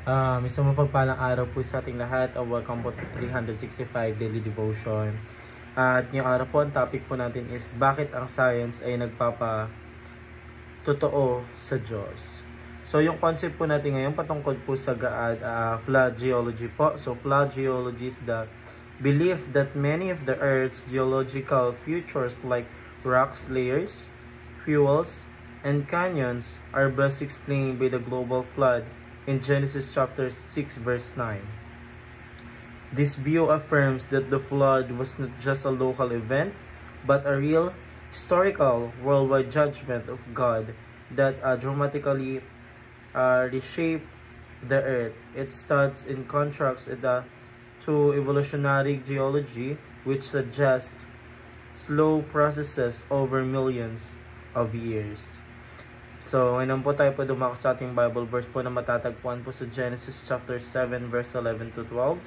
Isang mapagpalang araw po sa ating lahat. Welcome po to 365 Daily Devotion. At ngayong araw po, ang topic po natin is bakit ang science ay nagpapatotoo sa Diyos. So yung concept po natin ngayon patungkol po sa flood geology po. So flood geology is the belief that many of the Earth's geological features like rocks, layers, fuels, and canyons are best explained by the global flood in Genesis chapter 6 verse 9. This view affirms that the flood was not just a local event, but a real, historical, worldwide judgment of God that dramatically reshaped the earth. It stands in contrast to evolutionary geology, which suggests slow processes over millions of years. So, ngayon po tayo po dumako sa ating Bible verse po na matatagpuan po sa Genesis chapter 7 verse 11 to 12.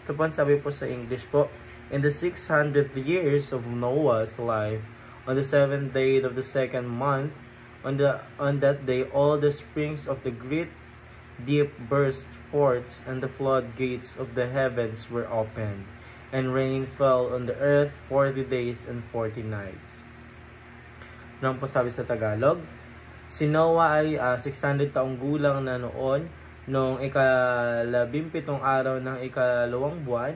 Ito po sabi po sa English po, in the 600th years of Noah's life, on the 7th day of the second month, on that day all the springs of the great deep burst forth, and the floodgates of the heavens were opened, and rain fell on the earth 40 days and 40 nights. Nang po sabi sa Tagalog, si Noah ay 600 taong gulang na noong ika-17 araw ng ika-2 buwan,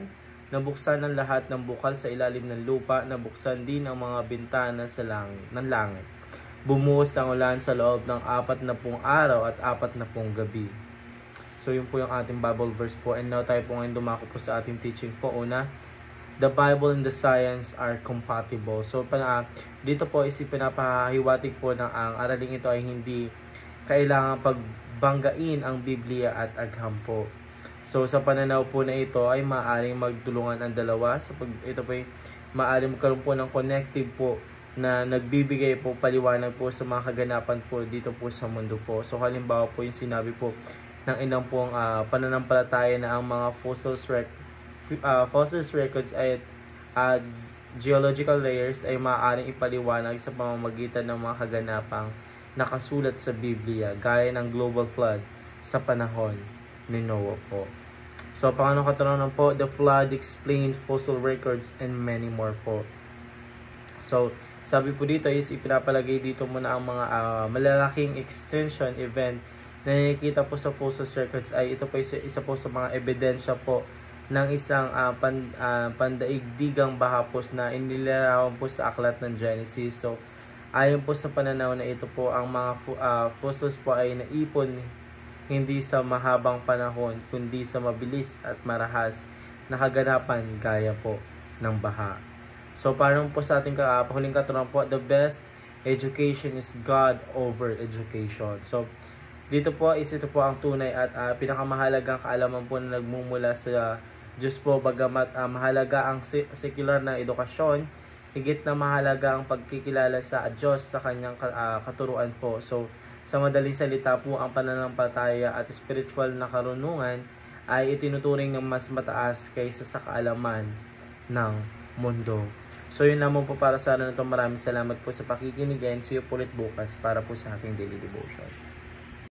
nabuksan ang lahat ng bukal sa ilalim ng lupa, nabuksan din ang mga bintana ng langit. Bumuhos ang ulan sa loob ng 40 araw at 40 gabi. So yun po yung ating Bible verse po. And now tayo po ngayon dumako po sa ating teaching po. Una, the Bible and the science are compatible. So dito po is pinapahiwatig po na ang araling ito ay hindi kailangan pagbanggain ang Biblia at agham po. So sa pananaw po na ito ay maaaring magtulungan ang dalawa. Ito po ay maaaring magkaroon po ng connective po na nagbibigay po paliwanag po sa mga kaganapan po dito po sa mundo po. So halimbawa po yung sinabi po ng ilang pong pananampalataya na ang mga fossils records ay geological layers ay maaaring ipaliwanag sa pamamagitan ng mga kaganapang nakasulat sa Biblia, gaya ng global flood sa panahon ni Noah po. So, pangalawang katanungan po, the flood explained fossil records and many more po. So, sabi po dito is ipinapalagay dito muna ang mga malalaking extinction event na nakikita po sa fossil records ay ito po isa po sa mga ebidensya po ng isang pandaigdigang bahapos na inilarawan po sa aklat ng Genesis. So, ayon po sa pananaw na ito po, ang mga fossils po ay naipon hindi sa mahabang panahon, kundi sa mabilis at marahas na kaganapan gaya po ng baha. So, parang po sa ating huling katanungan po, the best education is God over education. So, dito po ito po ang tunay at pinakamahalagang kaalaman po na nagmumula sa Diyos po, bagamat mahalaga ang secular na edukasyon, higit na mahalaga ang pagkikilala sa Diyos sa kanyang katuruan po. So, sa madaling salita po, ang pananampalataya at spiritual na karunungan ay itinuturing ng mas mataas kaysa sa kaalaman ng mundo. So, yun naman po para sa araw na ito. Maraming salamat po sa pakikinig and see you po ulit bukas para po sa aking daily devotion.